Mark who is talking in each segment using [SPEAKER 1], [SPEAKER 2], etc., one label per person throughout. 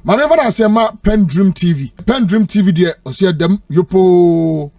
[SPEAKER 1] Maneva na sema PENDREAM TV. PENDREAM TV de osia dem yopo.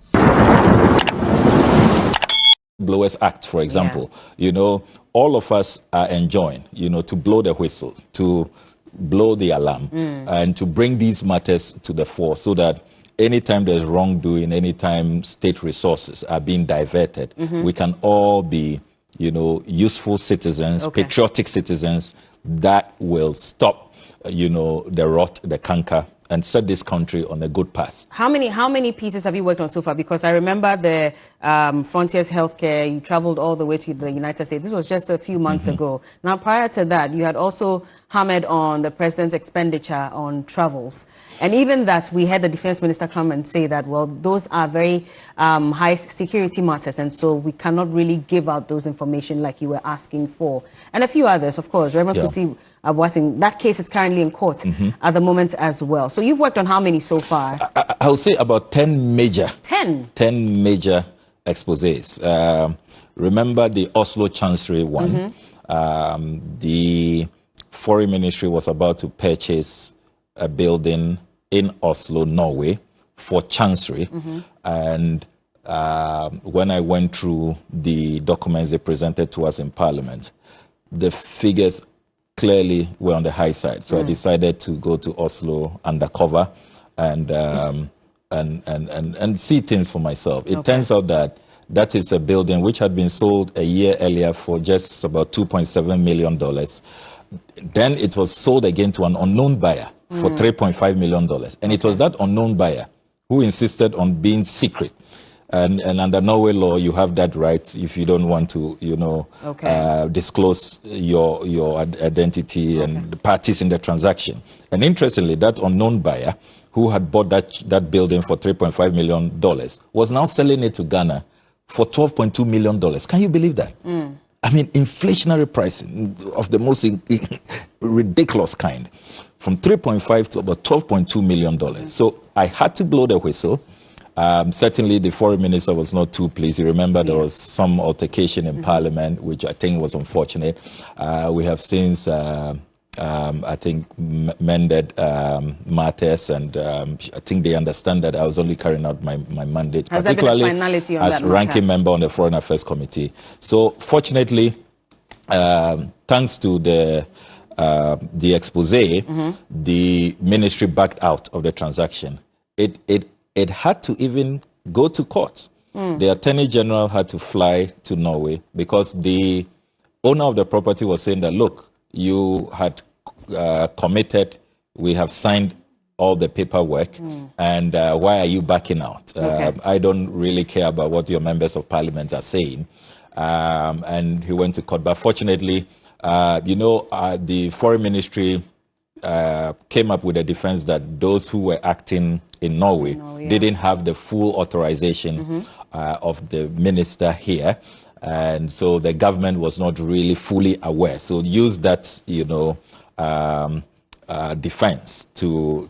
[SPEAKER 2] Blowers Act, for example, you know, all of us are enjoined, you know, to blow the whistle, to blow the alarm, and to bring these matters to the fore so that anytime there's wrongdoing, anytime state resources are being diverted, we can all be, you know, useful citizens, patriotic citizens that will stop, you know, the rot, the canker, and set this country on a good path.
[SPEAKER 3] How many pieces have you worked on so far? Because I remember the Frontiers Healthcare, you traveled all the way to the United States. This was just a few months ago. Now, prior to that, you had also hammered on the president's expenditure on travels. And even that, we had the defense minister come and say that, well, those are very high security matters, and so we cannot really give out those information like you were asking for. And a few others, of course. Reverend Kusi, that case is currently in court at the moment as well. So you've worked on how many so far?
[SPEAKER 2] I would say about 10 major.
[SPEAKER 3] 10?
[SPEAKER 2] 10 major exposés. Remember the Oslo Chancery one. The Foreign Ministry was about to purchase a building in Oslo, Norway, for Chancery. And when I went through the documents they presented to us in Parliament, the figures clearly were on the high side. So I decided to go to Oslo undercover and see things for myself. It turns out that that is a building which had been sold a year earlier for just about $2.7 million. Then it was sold again to an unknown buyer for $3.5 million. And it was that unknown buyer who insisted on being secret. And under Norway law, you have that right if you don't want to, you know, disclose your identity and the parties in the transaction. And interestingly, that unknown buyer who had bought that building for $3.5 million was now selling it to Ghana for $12.2 million. Can you believe that? I mean, inflationary pricing of the most ridiculous kind, from 3.5 to about $12.2 million. So I had to blow the whistle. Certainly, the foreign minister was not too pleased. You remember there was some altercation in Parliament, which I think was unfortunate. We have since, I think, mended matters, and I think they understand that I was only carrying out my mandate, particularly as ranking member on the Foreign Affairs Committee. So, fortunately, thanks to the expose, the ministry backed out of the transaction. It had to even go to court. The Attorney General had to fly to Norway because the owner of the property was saying that, look, you had committed, we have signed all the paperwork, and why are you backing out? I don't really care about what your members of parliament are saying. And he went to court. But fortunately, you know, the foreign ministry came up with a defense that those who were acting in Norway didn't have the full authorization of the minister here. And so the government was not really fully aware. So use that, you know, defense to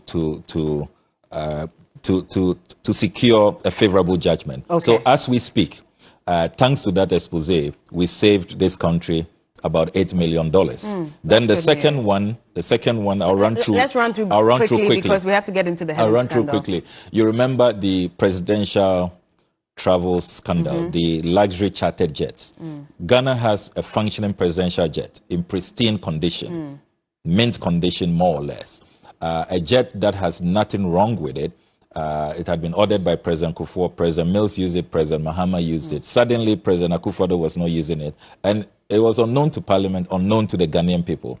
[SPEAKER 2] secure a favorable judgment. So as we speak, thanks to that expose, we saved this country about $8 million. Then the second one, I'll run through.
[SPEAKER 3] Let's run through quickly because we have to get into the head.
[SPEAKER 2] I'll run through quickly. You remember the presidential travel scandal, the luxury chartered jets. Ghana has a functioning presidential jet in pristine condition, mint condition more or less. A jet that has nothing wrong with it. It had been ordered by President Kufuor. President Mills used it. President Mahama used it. Suddenly, President Akufo-Addo was not using it. And it was unknown to Parliament, unknown to the Ghanaian people.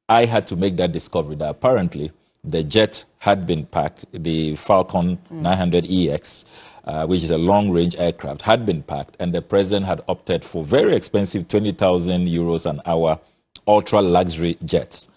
[SPEAKER 2] I had to make that discovery that apparently the jet had been packed. The Falcon 900EX, which is a long-range aircraft, had been packed. And the president had opted for very expensive 20,000 euros an hour ultra-luxury jets.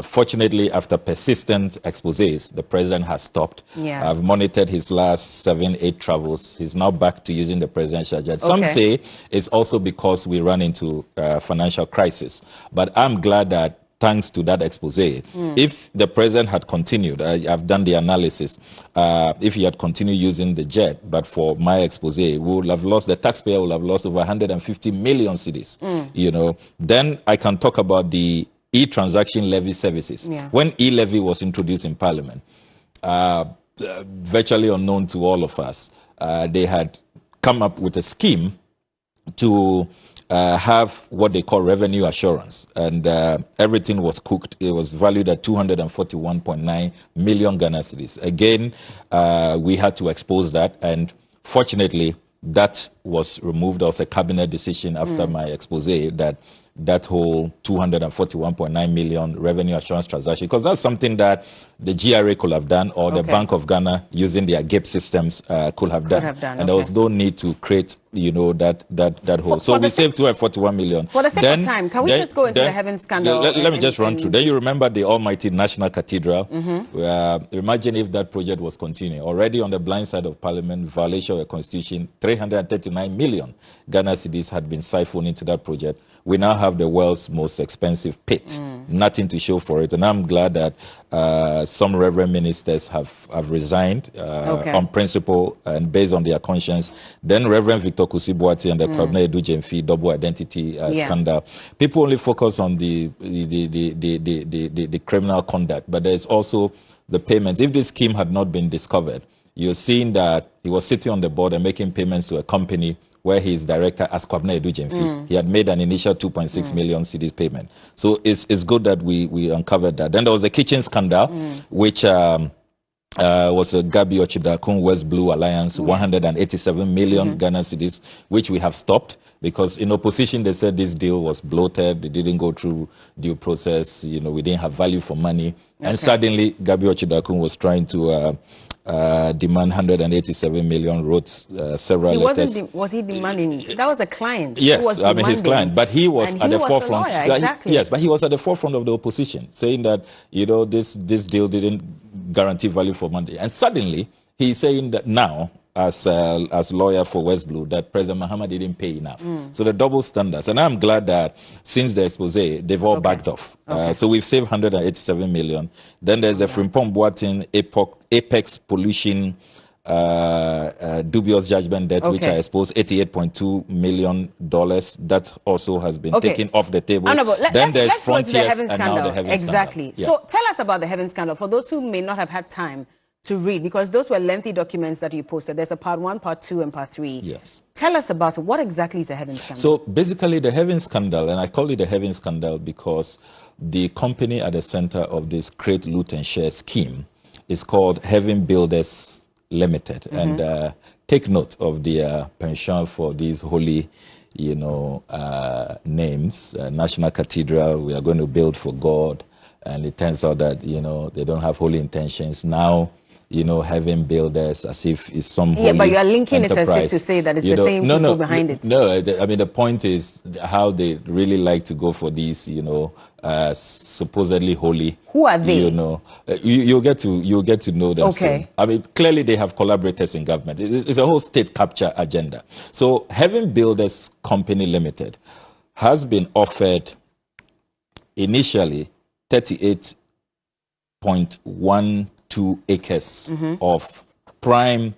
[SPEAKER 2] Fortunately, after persistent exposés, the president has stopped. I've monitored his last 7-8 travels. He's now back to using the presidential jet. Some say it's also because we ran into financial crisis. But I'm glad that thanks to that expose, if the president had continued, I've done the analysis, if he had continued using the jet, but for my expose, we would have lost, the taxpayer would have lost over 150 million cedis, you know. Then I can talk about the e-transaction levy services.
[SPEAKER 3] Yeah.
[SPEAKER 2] When e-levy was introduced in Parliament, virtually unknown to all of us, they had come up with a scheme to have what they call revenue assurance, and everything was cooked. It was valued at 241.9 million Ghana cedis. Again, we had to expose that, and fortunately, that was removed. There was a cabinet decision after my expose that whole 241.9 million revenue assurance transaction, because that's something that the GRA could have done, or the Bank of Ghana using their GIP systems could have done. And there was no need to create, that whole. So we saved 241 million.
[SPEAKER 3] For the sake of time, can we just go into the Heaven Scandal?
[SPEAKER 2] Let me just run through. Then you remember the almighty National Cathedral. Imagine if that project was continuing. Already on the blind side of Parliament, violation of the Constitution, 339 million Ghana cedis had been siphoned into that project. We now have the world's most expensive pit. Nothing to show for it. And I'm glad that some reverend ministers have resigned on principle and based on their conscience. Then Reverend Victor Kusi-Boateng and the Kwabena Edu-Gyamfi double identity scandal. People only focus on the criminal conduct, but there's also the payments. If this scheme had not been discovered, you're seeing that he was sitting on the board and making payments to a company where his director as Kwabena Edu-Gyamfi. He had made an initial 2.6 million cedis payment. So it's good that we uncovered that. Then there was a kitchen scandal, which was a Gabi Ochidakun West Blue Alliance, 187 million Ghana cedis, which we have stopped because in opposition they said this deal was bloated, it didn't go through due process, we didn't have value for money. And suddenly Gabi Ochidakun was trying to demand 187 million, wrote several letters.
[SPEAKER 3] Was he demanding? That was a client.
[SPEAKER 2] Yes, I mean his client, but he was at the forefront.
[SPEAKER 3] The lawyer, exactly.
[SPEAKER 2] Yes, but he was at the forefront of the opposition, saying that this deal didn't guarantee value for money. And suddenly he's saying that now, as lawyer for West Blue, that President Mahama didn't pay enough. So the double standards. And I'm glad that since the expose, they've all backed off. So we've saved 187 million. Then there's a Frimpong Boateng Apex Pollution dubious judgment debt, which I exposed $88.2 million. That also has been taken off the table. Then there's Frontiers and now the Heaven
[SPEAKER 3] Scandal. So tell us about the Heaven Scandal for those who may not have had time to read, because those were lengthy documents that you posted. There's a part 1, part 2, and part 3.
[SPEAKER 2] Yes.
[SPEAKER 3] Tell us about what exactly is the Heaven Scandal.
[SPEAKER 2] So basically the Heaven Scandal, and I call it the Heaven Scandal because the company at the center of this create, loot, and share scheme is called Heaven Builders Limited. And take note of the penchant for these holy, names. National Cathedral, we are going to build for God. And it turns out that, they don't have holy intentions. Now, Heaven Builders, as if it's some holy
[SPEAKER 3] but you are linking
[SPEAKER 2] enterprise.
[SPEAKER 3] It as if to say that it's the same people behind it.
[SPEAKER 2] No, I mean, the point is how they really like to go for these, supposedly holy.
[SPEAKER 3] Who are they?
[SPEAKER 2] You'll get to know them soon. I mean, clearly they have collaborators in government. It's a whole state capture agenda. So Heaven Builders Company Limited has been offered initially 38.12 acres of prime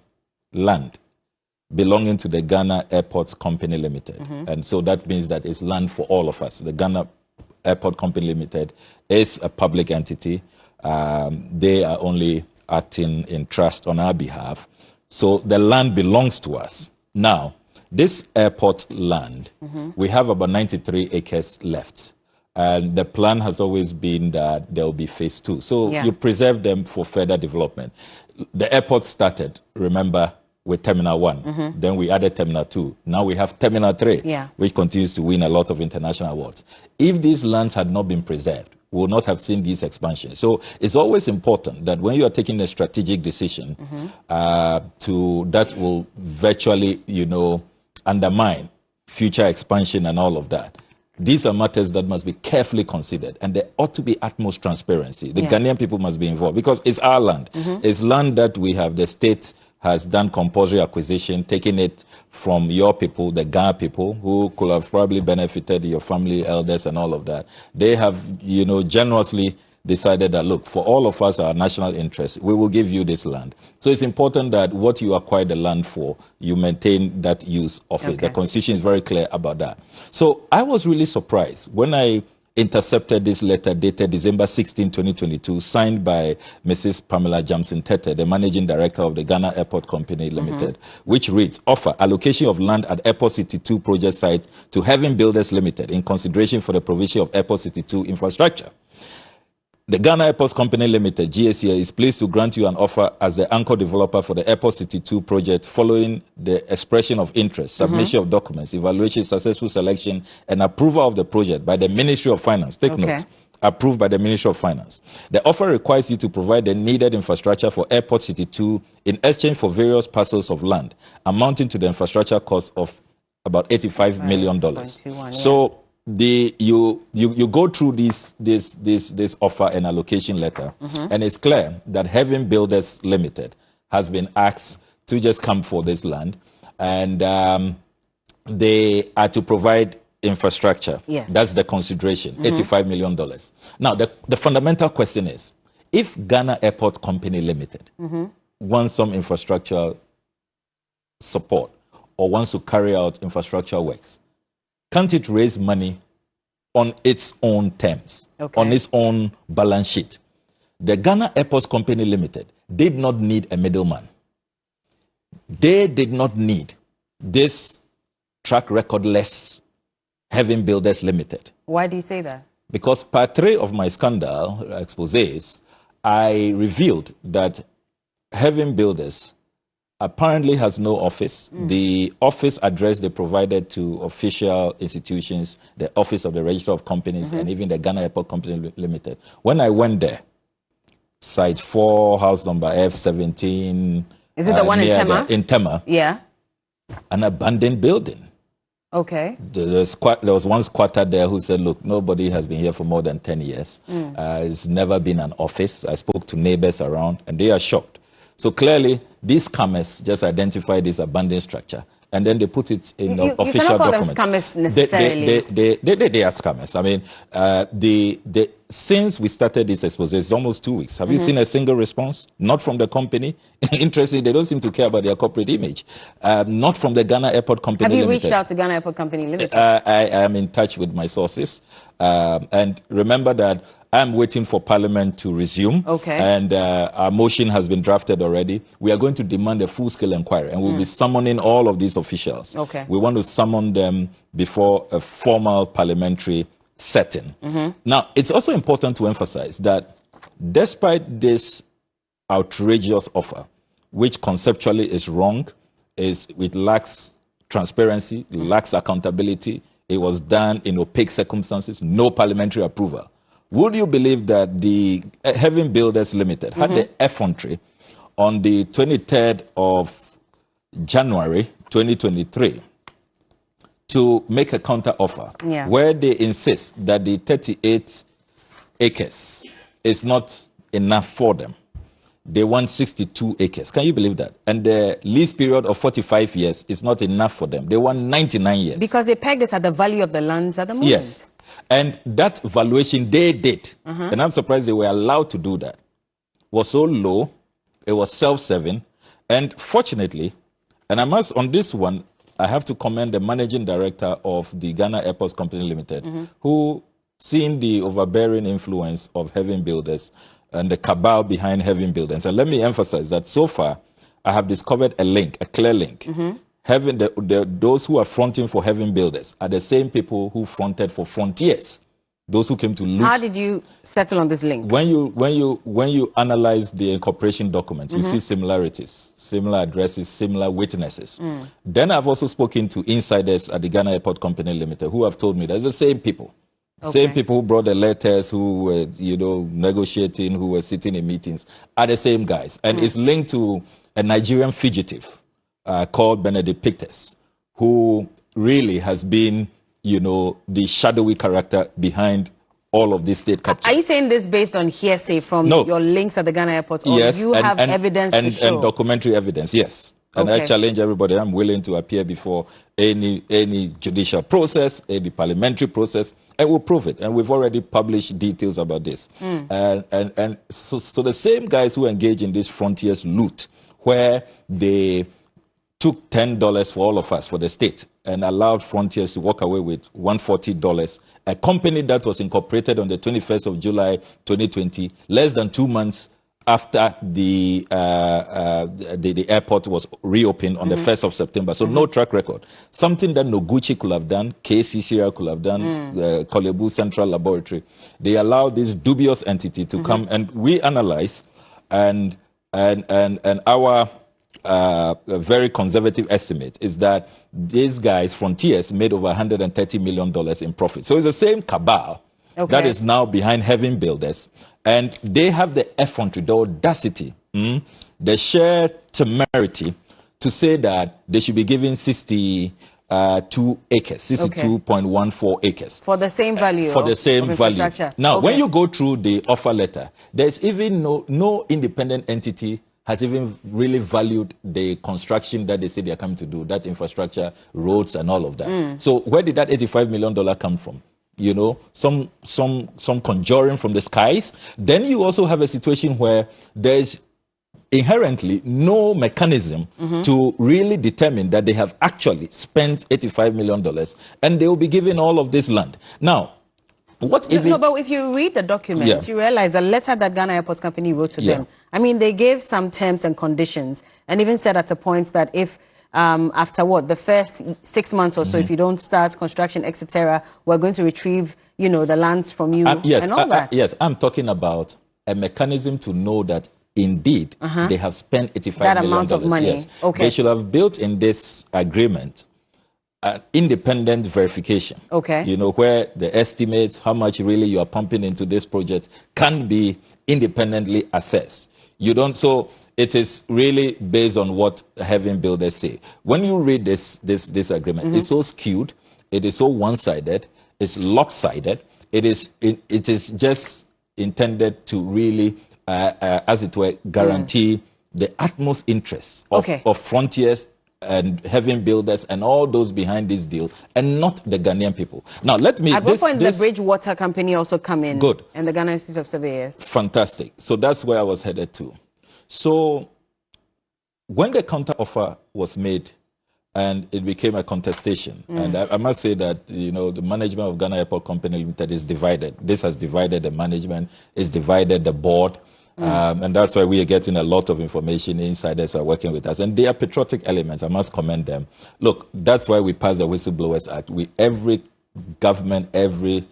[SPEAKER 2] land belonging to the Ghana Airports Company Limited. And so that means that it's land for all of us. The Ghana Airport Company Limited is a public entity. They are only acting in trust on our behalf. So the land belongs to us. Now, this airport land, we have about 93 acres left. And the plan has always been that there will be phase 2. So you preserve them for further development. The airport started, remember, with Terminal 1. Then we added Terminal 2. Now we have Terminal 3, which continues to win a lot of international awards. If these lands had not been preserved, we would not have seen these expansions. So it's always important that when you are taking a strategic decision that will virtually, undermine future expansion and all of that, these are matters that must be carefully considered, and there ought to be utmost transparency. The Ghanaian people must be involved because it's our land. It's land that we have. The state has done compulsory acquisition, taking it from your people, the Ghana people, who could have probably benefited, your family, elders, and all of that. They have, generously decided that, look, for all of us, our national interest, we will give you this land. So it's important that what you acquire the land for, you maintain that use of it. The Constitution is very clear about that. So I was really surprised when I intercepted this letter dated December 16, 2022, signed by Mrs. Pamela Jamson Tete, the managing director of the Ghana Airport Company Limited, which reads, offer allocation of land at Airport City 2 project site to Heaven Builders Limited in consideration for the provision of Airport City 2 infrastructure. The Ghana Airports Company Limited, GACA, is pleased to grant you an offer as the anchor developer for the Airport City 2 project following the expression of interest, submission of documents, evaluation, successful selection, and approval of the project by the Ministry of Finance. Take note, approved by the Ministry of Finance. The offer requires you to provide the needed infrastructure for Airport City 2 in exchange for various parcels of land, amounting to the infrastructure cost of about $85 million. So, you go through this offer and allocation letter, and it's clear that Heaven Builders Limited has been asked to just come for this land, and they are to provide infrastructure. Yes. That's the consideration, $85 million. Now, the fundamental question is, if Ghana Airport Company Limited wants some infrastructural support or wants to carry out infrastructure works, can't it raise money on its own terms, on its own balance sheet? The Ghana Airports Company Limited did not need a middleman. They did not need this track recordless Heaven Builders Limited.
[SPEAKER 3] Why do you say that?
[SPEAKER 2] Because part 3 of my Scandal exposés, I revealed that Heaven Builders apparently has no office. The office address they provided to official institutions, the Office of the Register of Companies, and even the Ghana Airport Company Limited. When I went there, site 4, house number F17.
[SPEAKER 3] Is it the one in Tema?
[SPEAKER 2] In Tema.
[SPEAKER 3] Yeah.
[SPEAKER 2] An abandoned building.
[SPEAKER 3] Okay.
[SPEAKER 2] There was one squatter there who said, look, nobody has been here for more than 10 years. It's never been an office. I spoke to neighbors around, and they are shocked. So clearly, these scammers just identify this abandoned structure, and then they put it in official documents.
[SPEAKER 3] You cannot call them scammers necessarily.
[SPEAKER 2] They are scammers. I mean, since we started this expose, it's almost 2 weeks. Have you seen a single response? Not from the company. Interesting, they don't seem to care about their corporate image. Not from the Ghana Airport Company Limited.
[SPEAKER 3] Have you reached out to Ghana Airport Company Limited?
[SPEAKER 2] I am in touch with my sources. And remember that I'm waiting for Parliament to resume. And our motion has been drafted already. We are going to demand a full-scale inquiry, and we'll be summoning all of these officials. We want to summon them before a formal parliamentary setting. Now, it's also important to emphasize that despite this outrageous offer, which conceptually is wrong, it lacks transparency, lacks accountability, it was done in opaque circumstances, no parliamentary approval. Would you believe that the Heaven Builders Limited had the effrontery on the 23rd of January 2023 to make a counter offer where they insist that the 38 acres is not enough for them? They want 62 acres. Can you believe that? And the lease period of 45 years is not enough for them. They want 99 years.
[SPEAKER 3] Because they pegged this at the value of the lands at the moment.
[SPEAKER 2] Yes. And that valuation they did, and I'm surprised they were allowed to do that, was so low, it was self-serving. And fortunately, and I must, on this one, I have to commend the managing director of the Ghana Airports Company Limited, who, seeing the overbearing influence of Heaven Builders and the cabal behind Heaven Builders. And let me emphasize that so far, I have discovered a link, a clear link. Those who are fronting for Heaven Builders are the same people who fronted for Frontiers. Those who came to loot.
[SPEAKER 3] How did you settle on this link?
[SPEAKER 2] When you analyze the incorporation documents, you see similarities, similar addresses, similar witnesses. Then I've also spoken to insiders at the Ghana Airport Company Limited who have told me that's the same people. Same people who brought the letters, who were, negotiating, who were sitting in meetings, are the same guys. And it's linked to a Nigerian fugitive called Benedict Pictus, who really has been, the shadowy character behind all of this state capture. Are
[SPEAKER 3] you saying this based on hearsay from your links at the Ghana airport? Or
[SPEAKER 2] yes,
[SPEAKER 3] you have evidence to show? And
[SPEAKER 2] documentary evidence, yes. And I challenge everybody. I'm willing to appear before any judicial process, any parliamentary process, and we'll prove it. And we've already published details about this. So the same guys who engage in this Frontiers loot, where they took $10 for all of us, for the state, and allowed Frontiers to walk away with $140. A company that was incorporated on the 21st of July 2020, less than 2 months after the airport was reopened on the 1st of September. So no track record. Something that Noguchi could have done, KCCR could have done, Kolebu Central Laboratory. They allowed this dubious entity to come, and we analyze, and our very conservative estimate is that these guys, Frontiers, made over $130 million in profit. So it's the same cabal that is now behind Heaven Builders. And they have the effrontery, the audacity, the sheer temerity to say that they should be given 62 acres, 62.14 acres.
[SPEAKER 3] For the same value?
[SPEAKER 2] For the same value. Now, when you go through the offer letter, there's even no independent entity has even really valued the construction that they say they're coming to do, that infrastructure, roads, and all of that. So where did that $85 million come from? You know, some conjuring from the skies. Then you also have a situation where there's inherently no mechanism to really determine that they have actually spent $85 million and they will be given all of this land. Now, what if
[SPEAKER 3] but if you read the document, you realize the letter that Ghana Airports Company wrote to them, I mean, they gave some terms and conditions and even said at a point that if after the first 6 months or so, if you don't start construction, etc., we're going to retrieve, the lands from you and all that.
[SPEAKER 2] Yes, I'm talking about a mechanism to know that indeed they have spent $85 million. That amount of money. Yes. They should have built in this agreement an independent verification. Where the estimates, how much really you are pumping into this project, can be independently assessed. So it is really based on what Heaven Builders say. When you read this agreement, it's so skewed, it is so one-sided, it's lopsided, it is just intended to really, as it were, guarantee the utmost interest of Frontiers and Heaven Builders and all those behind this deal, and not the Ghanaian people. Now, let me...
[SPEAKER 3] At what point did the Bridgewater Company also come in?
[SPEAKER 2] Good.
[SPEAKER 3] And the Ghana Institute of Surveyors?
[SPEAKER 2] Fantastic. So that's where I was headed to. So when the counter offer was made and it became a contestation, and I must say that, the management of Ghana Airport Company Limited is divided. This has divided the management, it's divided the board, and that's why we are getting a lot of information. Insiders are working with us, and they are patriotic elements. I must commend them. Look, that's why we passed the Whistleblowers Act. Every government, every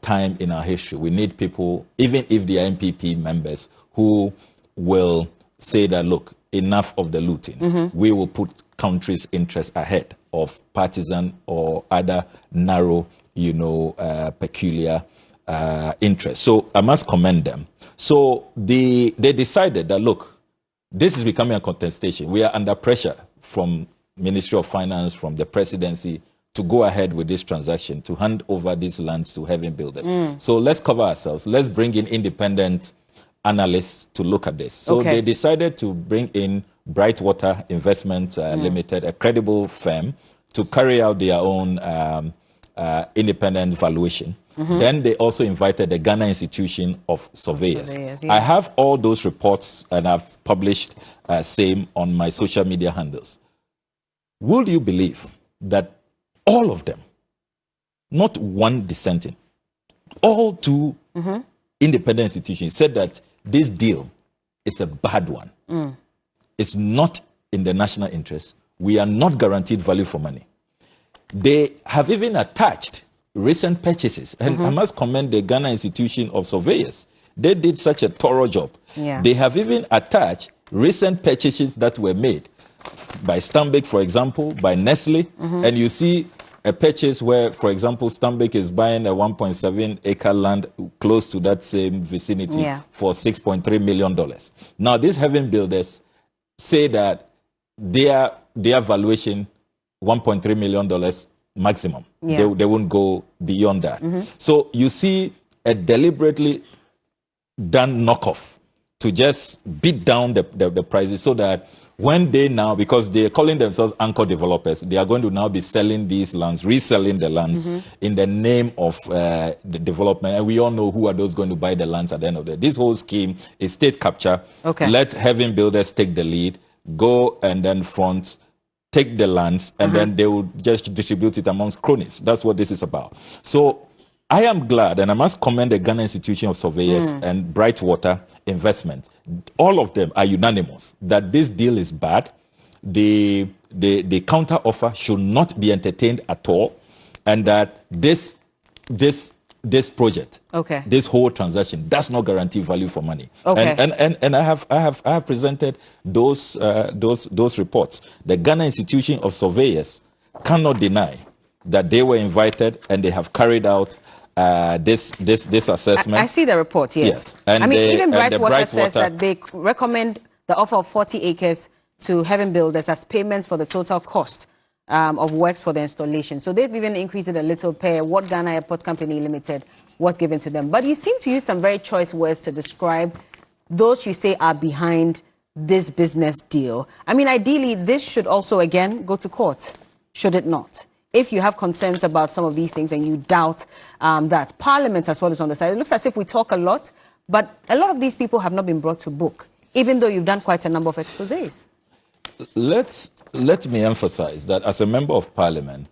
[SPEAKER 2] time in our history, we need people, even if they are NPP members, who will say that, look, enough of the looting. We will put country's interests ahead of partisan or other narrow, peculiar interests. So I must commend them. So they decided that, look, this is becoming a contestation. We are under pressure from Ministry of Finance, from the presidency, to go ahead with this transaction, to hand over these lands to Heaven Builders. So let's cover ourselves. Let's bring in independent analysts to look at this. So they decided to bring in Brightwater Investment Limited, a credible firm, to carry out their own independent valuation. Then they also invited the Ghana Institution of Surveyors. I have all those reports, and I've published same on my social media handles. Will you believe that all of them, not one dissenting, all two independent institutions said that this deal is a bad one. It's not in the national interest. We are not guaranteed value for money. They have even attached recent purchases. And I must commend the Ghana Institution of Surveyors. They did such a thorough job. They have even attached recent purchases that were made by Stanbic, for example, by Nestle. And you see a purchase where, for example, Stanbic is buying a 1.7 acre land close to that same vicinity for $6.3 million. Now, these Heaven Builders say that their valuation, $1.3 million maximum. They won't go beyond that. So you see a deliberately done knockoff to just beat down the prices so that when they now, because they are calling themselves anchor developers, they are going to now be selling these lands, reselling the lands in the name of the development. And we all know who are those going to buy the lands at the end of the day. This whole scheme is state capture. Let Heaven Builders take the lead, go and then front take the lands, and then they will just distribute it amongst cronies. That's what this is about. So I am glad, and I must commend the Ghana Institution of Surveyors and Brightwater Investment. All of them are unanimous that this deal is bad. The counter offer should not be entertained at all, and that this project, this whole transaction, does not guarantee value for money. And I have presented those reports. The Ghana Institution of Surveyors cannot deny that they were invited and they have carried out this assessment.
[SPEAKER 3] I see the report. Yes.
[SPEAKER 2] And
[SPEAKER 3] I mean, even Brightwater says that they recommend the offer of 40 acres to Heaven Builders as payments for the total cost of works for the installation. So they've even increased it a little per what Ghana Airport Company Limited was given to them. But you seem to use some very choice words to describe those you say are behind this business deal. I mean, ideally, this should also, again, go to court, should it not? If you have concerns about some of these things and you doubt that Parliament as well is on the side, it looks as if we talk a lot, but a lot of these people have not been brought to book, even though you've done quite a number of exposés.
[SPEAKER 2] Let me emphasize that as a member of Parliament,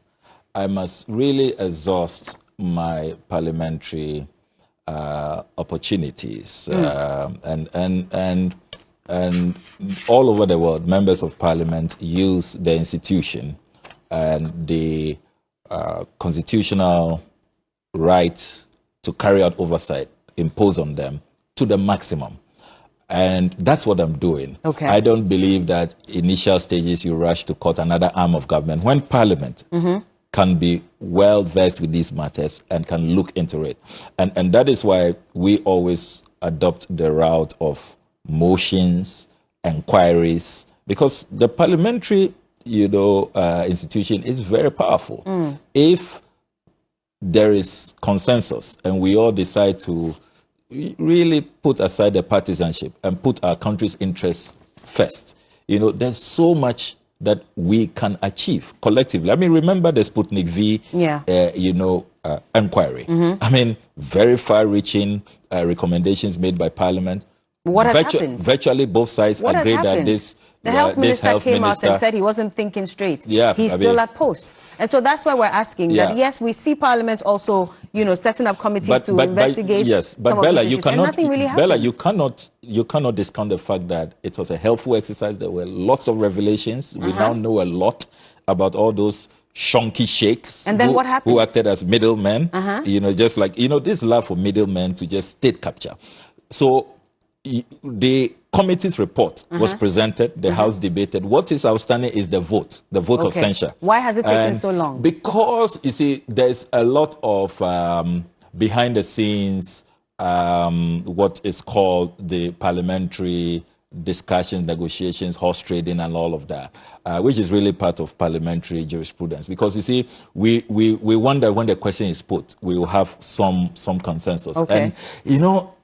[SPEAKER 2] I must really exhaust my parliamentary opportunities, and all over the world, members of Parliament use the institution and the constitutional right to carry out oversight imposed on them to the maximum. And that's what I'm doing. I don't believe that initial stages you rush to court, another arm of government, when Parliament can be well versed with these matters and can look into it. And that is why we always adopt the route of motions, inquiries, because the parliamentary institution is very powerful. If there is consensus and we all decide to really put aside the partisanship and put our country's interests first, there's so much that we can achieve collectively. I mean, remember the Sputnik V, inquiry. I mean, very far-reaching recommendations made by Parliament.
[SPEAKER 3] What has happened?
[SPEAKER 2] Virtually both sides agreed that
[SPEAKER 3] the health minister came out and said he wasn't thinking straight. He's still at post. And so that's why we're asking that, yes, we see Parliament also, setting up committees to investigate.
[SPEAKER 2] Yes, but Bella, you cannot,
[SPEAKER 3] nothing really happens.
[SPEAKER 2] Bella, you cannot discount the fact that it was a helpful exercise. There were lots of revelations. We now know a lot about all those shonky sheikhs.
[SPEAKER 3] And then what happened?
[SPEAKER 2] Who acted as middlemen. Just like, this love for middlemen to just state capture. So the committee's report was presented, the House debated. What is outstanding is the vote of censure.
[SPEAKER 3] Why has it taken so long?
[SPEAKER 2] Because, you see, there's a lot of behind the scenes, what is called the parliamentary discussions, negotiations, horse trading, and all of that, which is really part of parliamentary jurisprudence. Because, you see, we wonder when the question is put, we will have some consensus. And,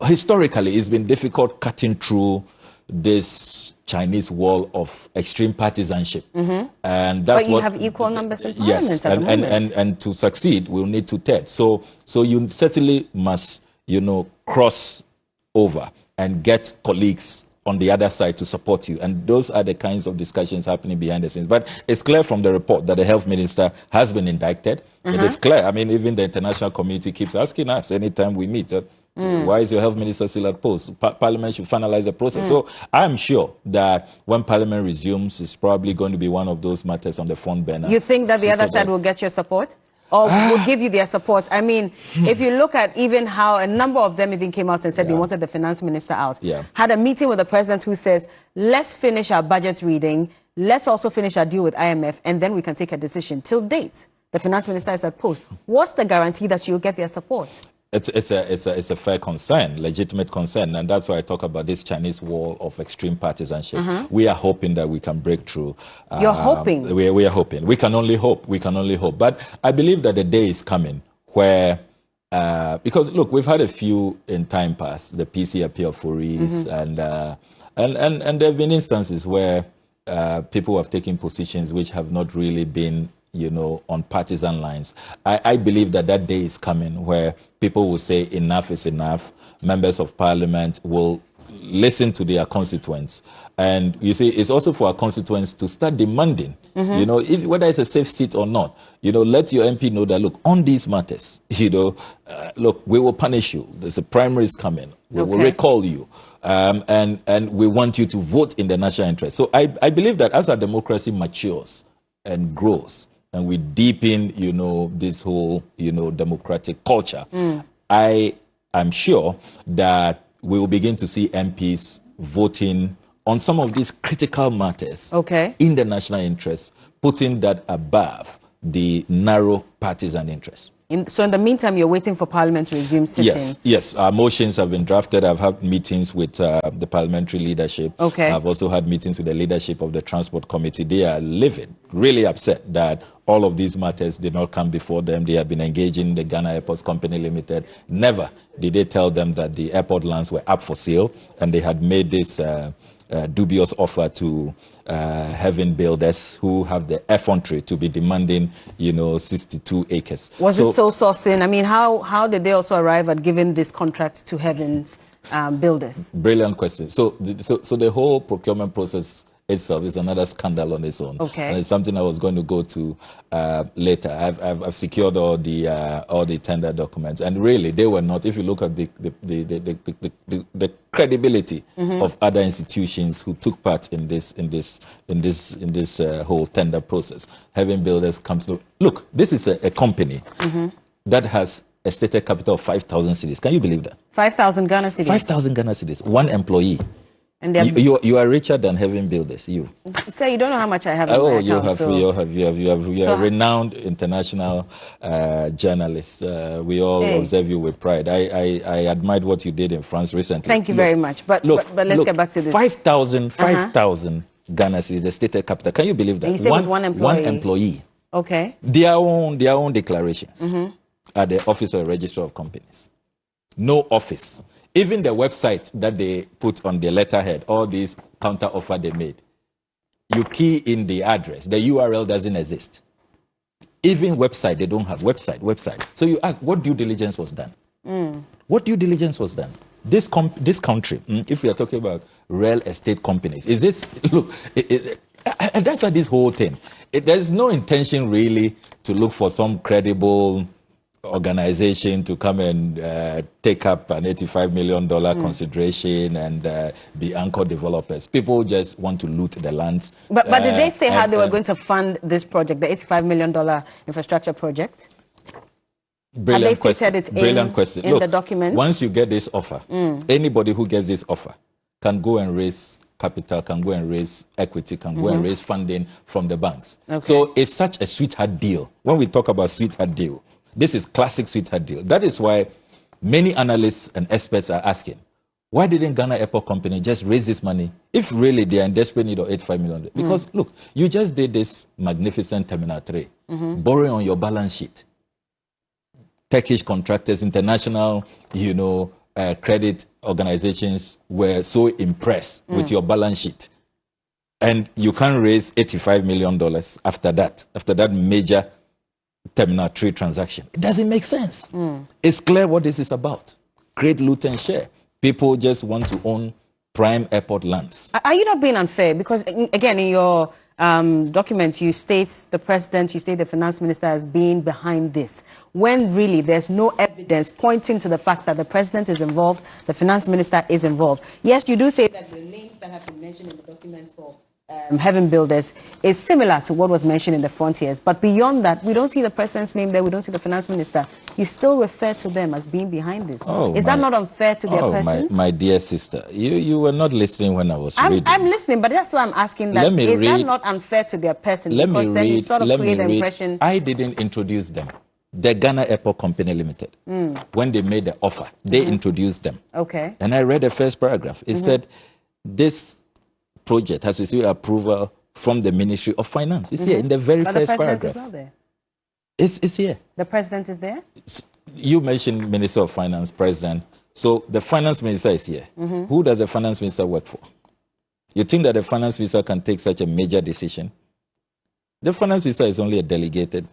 [SPEAKER 2] historically, it's been difficult cutting through this Chinese wall of extreme partisanship. And that's
[SPEAKER 3] but you have equal numbers in Parliament.
[SPEAKER 2] Yes, and to succeed, we'll need 2/3. So you certainly must, cross over and get colleagues on the other side to support you. And those are the kinds of discussions happening behind the scenes. But it's clear from the report that the health minister has been indicted. It is clear. I mean, even the international community keeps asking us anytime we meet, why is your health minister still at post? Parliament should finalize the process. So I'm sure that when Parliament resumes, it's probably going to be one of those matters on the front burner.
[SPEAKER 3] You think that the other side will get your support? Or will give you their support? I mean, if you look at even how a number of them even came out and said they wanted the finance minister out, had a meeting with the president who says, let's finish our budget reading, let's also finish our deal with IMF, and then we can take a decision. Till date, the finance minister is at post. What's the guarantee that you'll get their support?
[SPEAKER 2] It's a fair concern, legitimate concern, and that's why I talk about this Chinese wall of extreme partisanship. We are hoping that we can break through.
[SPEAKER 3] You're hoping?
[SPEAKER 2] We are hoping. We can only hope. We can only hope. But I believe that the day is coming where, because look, we've had a few in time past, the PC appeal for Rees, and there have been instances where people have taken positions which have not really been, on partisan lines. I believe that day is coming where people will say enough is enough. Members of Parliament will, listen to their constituents. And you see, it's also for our constituents to start demanding, you know, if whether it's a safe seat or not, you know, let your MP know that, look, on these matters, you know, look, we will punish you. There's a primaries coming. We will recall you. And we want you to vote in the national interest. So I believe that as our democracy matures and grows, and we deepen, you know, this whole, you know, democratic culture, I am sure that we will begin to see MPs voting on some of these critical matters in the national interest, putting that above the narrow partisan interest.
[SPEAKER 3] So in the meantime, you're waiting for Parliament to resume sitting?
[SPEAKER 2] Yes. Our motions have been drafted. I've had meetings with the parliamentary leadership. I've also had meetings with the leadership of the Transport Committee. They are livid, really upset that all of these matters did not come before them. They have been engaging the Ghana Airports Company Limited. Never did they tell them that the airport lands were up for sale, and they had made this dubious offer to Heaven Builders, who have the effrontery to be demanding, you know, 62 acres.
[SPEAKER 3] Was it sole sourcing? I mean, how did they also arrive at giving this contract to Heaven's Builders?
[SPEAKER 2] Brilliant question. So the whole procurement process itself is another scandal on its own. And it's something I was going to go to later. I've secured all the tender documents, and really they were not. If you look at the credibility of other institutions who took part in this whole tender process, Heaven Builders comes to look. This is a company that has a stated capital of 5,000 cedis. Can you believe that?
[SPEAKER 3] 5,000 Ghana cedis.
[SPEAKER 2] 5,000 Ghana cedis. One employee. And you are richer than Heaven Builders. You.
[SPEAKER 3] Sir, you don't know how much I have in my account.
[SPEAKER 2] You are renowned international journalist. We all observe you with pride. I admired what you did in France recently.
[SPEAKER 3] Thank you very much. But let's get back to this.
[SPEAKER 2] 5,000 Ghana cedis, the stated capital. Can you believe that?
[SPEAKER 3] And you say one employee.
[SPEAKER 2] One employee.
[SPEAKER 3] Okay.
[SPEAKER 2] Their own declarations at the Office of the Registrar of Companies. No office. Even the website that they put on the letterhead, all these counter offer they made, you key in the address, the URL doesn't exist. Even website, they don't have website. So you ask, what due diligence was done? What due diligence was done? This country, if we are talking about real estate companies, is this, look, and that's why this whole thing, there's no intention really to look for some credible organization to come and take up an $85 million consideration and be anchor developers. People just want to loot the lands.
[SPEAKER 3] But did they say how they were going to fund this project, the $85 million infrastructure project?
[SPEAKER 2] Brilliant question. Brilliant question.
[SPEAKER 3] In the document.
[SPEAKER 2] Once you get this offer, anybody who gets this offer can go and raise capital, can go and raise equity, can go and raise funding from the banks. So it's such a sweetheart deal. When we talk about sweetheart deal, this is classic sweetheart deal. That is why many analysts and experts are asking, why didn't Ghana Airport Company just raise this money if really they are in desperate need of $85 million? Because look, you just did this magnificent Terminal 3, borrowing on your balance sheet. Turkish contractors, international, you know, credit organizations were so impressed with your balance sheet. And you can't raise $85 million after that major Terminal 3 transaction. It doesn't make sense. It's clear what this is about. Create, loot, and share. People just want to own prime airport lands.
[SPEAKER 3] Are you not being unfair? Because, again, in your document, you state the president, you state the finance minister as being behind this, when really there's no evidence pointing to the fact that the president is involved, the finance minister is involved. Yes, you do say that the names that have been mentioned in the documents for Heaven Builders is similar to what was mentioned in the Frontiers. But beyond that, we don't see the president's name there. We don't see the finance minister. You still refer to them as being behind this. Is that not unfair to their person?
[SPEAKER 2] My dear sister, you were not listening when I was reading.
[SPEAKER 3] I'm listening, but that's why I'm asking that. Is that not unfair to their person? Because then you sort of create the impression.
[SPEAKER 2] I didn't introduce them. The Ghana Airport Company Limited, when they made the offer, they introduced them. And I read the first paragraph. It said, this project has received approval from the Ministry of Finance. It's here in the very first paragraph.
[SPEAKER 3] The president is not there.
[SPEAKER 2] It's here.
[SPEAKER 3] The president is there?
[SPEAKER 2] You mentioned Minister of Finance, President. So the Finance Minister is here. Who does the Finance Minister work for? You think that the Finance Minister can take such a major decision? The Finance Minister is only a delegated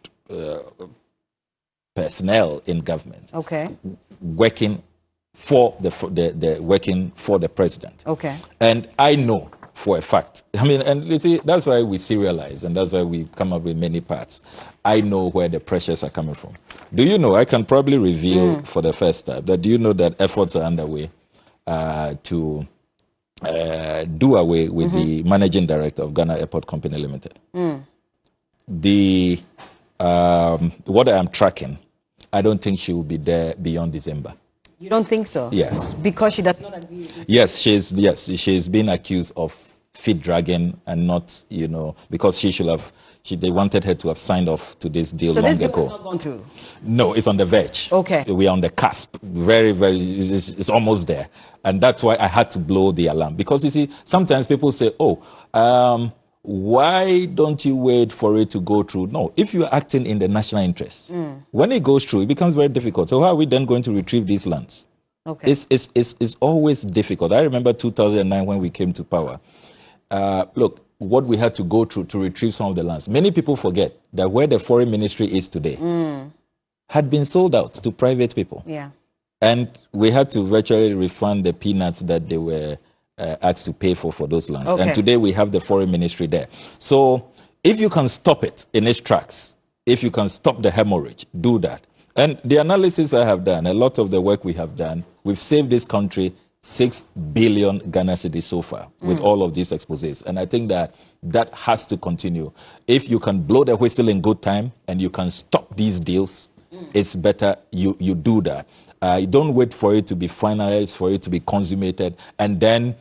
[SPEAKER 2] personnel in government. Working working for the president.
[SPEAKER 3] Okay.
[SPEAKER 2] And I know for a fact, I mean, and you see, that's why we serialize, and that's why we come up with many parts. I know where the pressures are coming from. Do you know, I can probably reveal for the first time, that do you know that efforts are underway to do away with the managing director of Ghana Airport Company Limited? What I am tracking, I don't think she will be there beyond December.
[SPEAKER 3] You don't think so?
[SPEAKER 2] Yes.
[SPEAKER 3] Because she does not agree with this?
[SPEAKER 2] Yes, she's been accused of feet dragging and not, you know, because they wanted her to have signed off to this deal long ago. So this deal has
[SPEAKER 3] not gone through?
[SPEAKER 2] No, it's on the verge.
[SPEAKER 3] Okay.
[SPEAKER 2] We are on the cusp. Very, it's almost there. And that's why I had to blow the alarm. Because you see, sometimes people say, why don't you wait for it to go through? No, if you're acting in the national interest, when it goes through, it becomes very difficult. So how are we then going to retrieve these lands? Okay. It's always difficult. I remember 2009 when we came to power. Look, what we had to go through to retrieve some of the lands. Many people forget that where the foreign ministry is today had been sold out to private people.
[SPEAKER 3] Yeah.
[SPEAKER 2] And we had to virtually refund the peanuts that they were asked to pay for those lands. Okay. And today we have the foreign ministry there. So if you can stop it in its tracks, if you can stop the hemorrhage, do that. And the analysis I have done, a lot of the work we have done, we've saved this country 6 billion Ghana cedis so far with all of these exposés. And I think that has to continue. If you can blow the whistle in good time and you can stop these deals, it's better you do that. Don't wait for it to be finalized, for it to be consummated, and then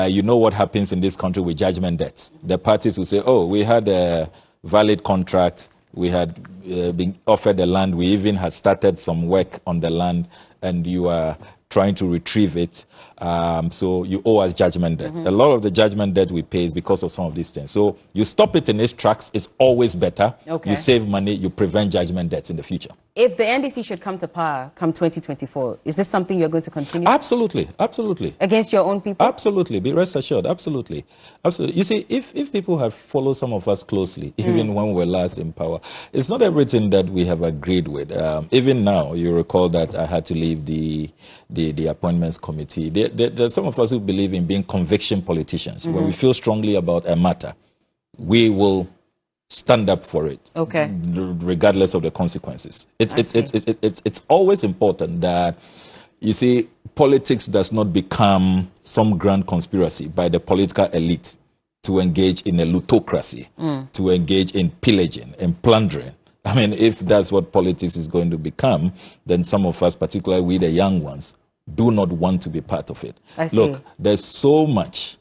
[SPEAKER 2] you know what happens in this country with judgment debts. The parties will say, we had a valid contract, we had been offered the land, we even had started some work on the land, and you are trying to retrieve it, so you owe us judgment debt. A lot of the judgment debt we pay is because of some of these things. So you stop it in its tracks, it's always better. Okay. You save money, you prevent judgment debts in the future. If the NDC should come to power come 2024, is this something you're going to continue? Absolutely, absolutely. Against your own people? Absolutely, be rest assured, absolutely. Absolutely. You see, if people have followed some of us closely, even when we were last in power, it's not everything that we have agreed with. Even now, you recall that I had to leave the appointments committee. There's some of us who believe in being conviction politicians. When we feel strongly about a matter, we will stand up for it, regardless of the consequences. It's always important that, you see, politics does not become some grand conspiracy by the political elite to engage in a plutocracy, to engage in pillaging and plundering. I mean, if that's what politics is going to become, then some of us, particularly we the young ones, do not want to be part of it. Look, there's so much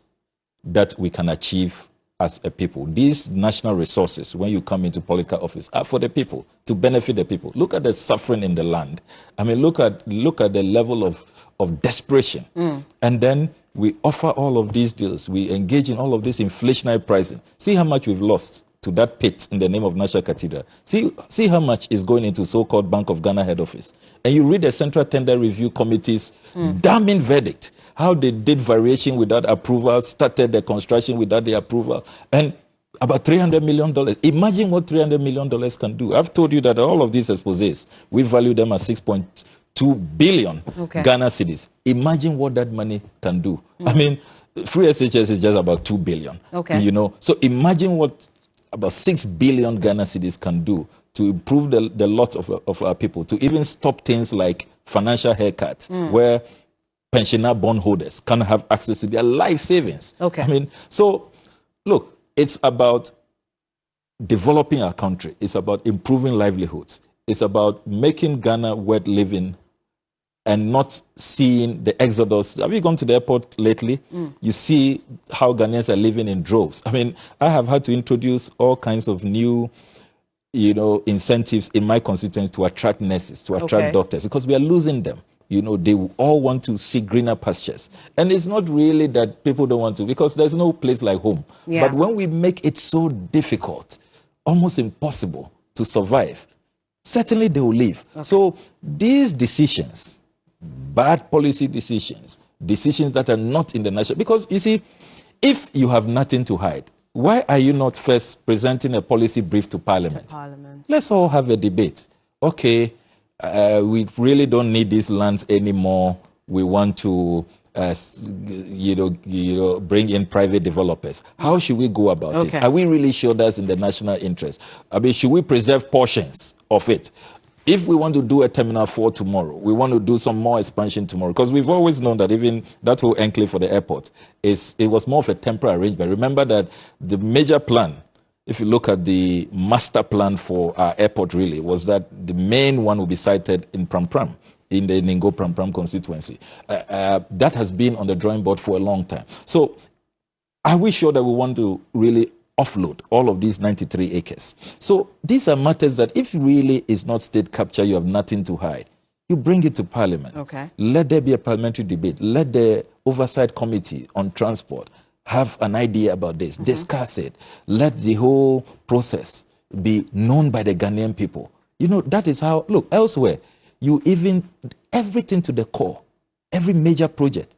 [SPEAKER 2] that we can achieve as a people. These national resources, when you come into political office, are for the people, to benefit the people. Look at the suffering in the land. I mean, look at the level of desperation. And then we offer all of these deals. We engage in all of this inflationary pricing. See how much we've lost to that pit in the name of National Cathedral. See how much is going into so-called Bank of Ghana head office. And you read the Central Tender Review Committee's damning verdict, how they did variation without approval, started the construction without the approval, and about $300 million. Imagine what $300 million can do. I've told you that all of these exposés, we value them at 6.2 billion Ghana cedis. Imagine what that money can do. I mean, free SHS is just about 2 billion. You know, so imagine what about 6 billion Ghana cedis can do to improve the lot of our people, to even stop things like financial haircuts, where pensioner bondholders can have access to their life savings. I mean, so look, it's about developing our country. It's about improving livelihoods. It's about making Ghana worth living and not seeing the exodus. Have you gone to the airport lately? You see how Ghanaians are living in droves. I mean, I have had to introduce all kinds of new, you know, incentives in my constituency to attract nurses, to attract doctors, because we are losing them. You know, they all want to see greener pastures. And it's not really that people don't want to, because there's no place like home. But when we make it so difficult, almost impossible to survive, certainly they will leave. So these decisions, bad policy decisions, decisions that are not in the national, because you see, if you have nothing to hide, why are you not first presenting a policy brief to Parliament? Let's all have a debate. Okay, we really don't need these lands anymore. we want to bring in private developers. How should we go about it? Are we really sure that's in the national interest? I mean, should we preserve portions of it? If we want to do a Terminal 4 tomorrow, we want to do some more expansion tomorrow, because we've always known that even that whole enclave for the airport, it was more of a temporary arrangement. Remember that the major plan, if you look at the master plan for our airport, really, was that the main one will be sited in Pram, in the Ningo Pram constituency. That has been on the drawing board for a long time. So are we sure that we want to really offload all of these 93 acres? So these are matters that if really is not state capture, you have nothing to hide. You bring it to Parliament. Let there be a parliamentary debate. Let the Oversight Committee on Transport have an idea about this, discuss it. Let the whole process be known by the Ghanaian people. You know, that is how, look, elsewhere, you even, everything to the core, every major project,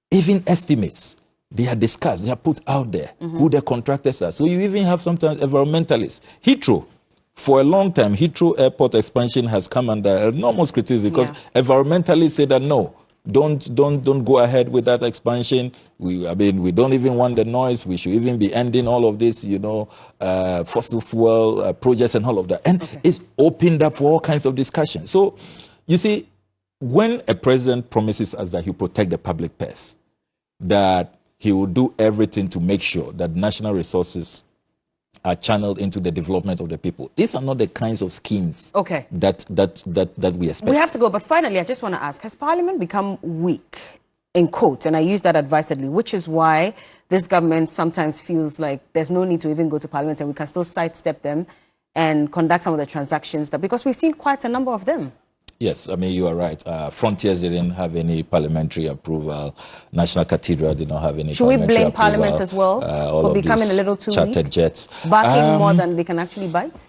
[SPEAKER 2] even estimates, they are discussed, they are put out there, who the contractors are. So you even have sometimes environmentalists. Heathrow, for a long time, Heathrow Airport expansion has come under enormous criticism because environmentalists say that no, don't go ahead with that expansion. We don't even want the noise. We should even be ending all of this, fossil fuel projects and all of that. And it's opened up for all kinds of discussion. So, you see, when a president promises us that he'll protect the public purse, that he will do everything to make sure that national resources are channeled into the development of the people. These are not the kinds of schemes that we expect.
[SPEAKER 3] We have to go, but finally, I just want to ask, has Parliament become weak, in quotes, and I use that advisedly, which is why this government sometimes feels like there's no need to even go to Parliament and we can still sidestep them and conduct some of the transactions, because we've seen quite a number of them.
[SPEAKER 2] Yes, I mean, you are right. Frontiers didn't have any parliamentary approval. National Cathedral did not have any
[SPEAKER 3] Should we blame
[SPEAKER 2] approval.
[SPEAKER 3] Parliament as well for becoming a little too
[SPEAKER 2] chartered
[SPEAKER 3] weak?
[SPEAKER 2] Jets.
[SPEAKER 3] Barking more than they can actually bite?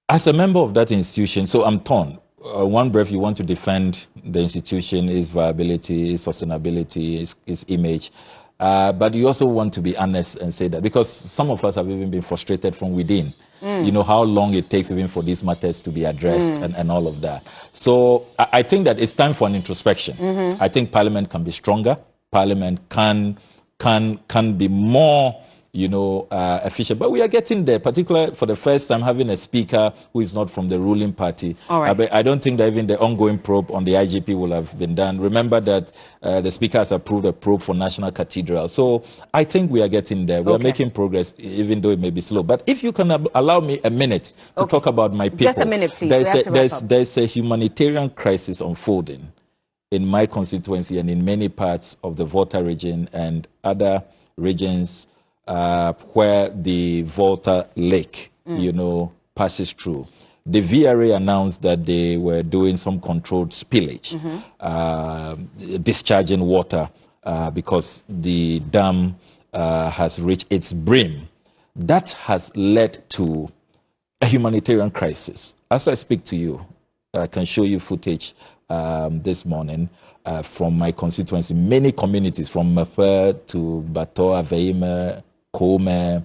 [SPEAKER 2] As a member of that institution, so I'm torn. One breath, you want to defend the institution, its viability, its sustainability, its image. But you also want to be honest and say that, because some of us have even been frustrated from within. You know, how long it takes even for these matters to be addressed and all of that. So I think that it's time for an introspection. I think Parliament can be stronger. Parliament can be more, efficient. But we are getting there, particularly for the first time having a speaker who is not from the ruling party. I don't think that even the ongoing probe on the IGP will have been done. Remember that the speaker has approved a probe for National Cathedral. So I think we are getting there. We are making progress, even though it may be slow. But if you can allow me a minute to talk about my people.
[SPEAKER 3] Just a minute, please.
[SPEAKER 2] There's a humanitarian crisis unfolding in my constituency and in many parts of the Volta region and other regions where the Volta Lake, passes through. The VRA announced that they were doing some controlled spillage, discharging water because the dam has reached its brim. That has led to a humanitarian crisis. As I speak to you, I can show you footage this morning from my constituency. Many communities, from Mafer to Bato, Aveime, Kome,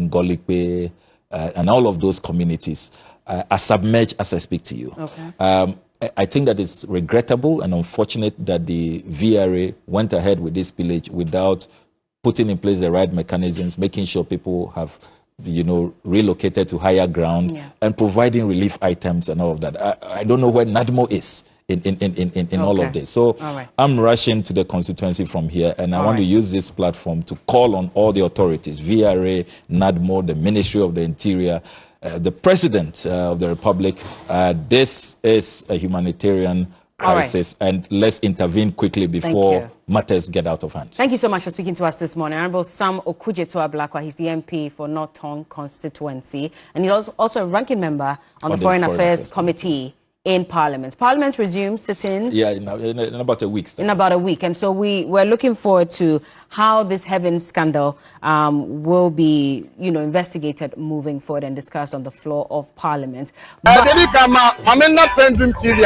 [SPEAKER 2] Ngolikwe, and all of those communities are submerged as I speak to you. I think that it's regrettable and unfortunate that the VRA went ahead with this pillage without putting in place the right mechanisms, making sure people have, relocated to higher ground and providing relief items and all of that. I don't know where NADMO is in all of this. So I'm rushing to the constituency from here, and I want to use this platform to call on all the authorities, VRA, NADMO, the Ministry of the Interior, the President of the Republic. This is a humanitarian crisis, and let's intervene quickly before matters get out of hand.
[SPEAKER 3] Thank you so much for speaking to us this morning. Honorable Sam Okujeto Ablakwa, he's the MP for North Tongue constituency, and he's also a ranking member on the Foreign Affairs Committee in Parliament. Parliament resumes sitting
[SPEAKER 2] in about a week.
[SPEAKER 3] In about a week, and so we're looking forward to how this Heaven scandal will be, investigated moving forward and discussed on the floor of Parliament.
[SPEAKER 4] I'm not PENDREAM TV.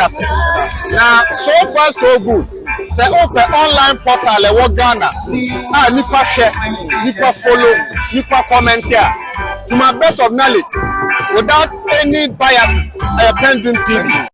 [SPEAKER 4] Now, so far so good. Say open online portal le Ghana. Nipa share, nipa follow, nipa comment here. To my best of knowledge, without any biases, PENDREAM TV.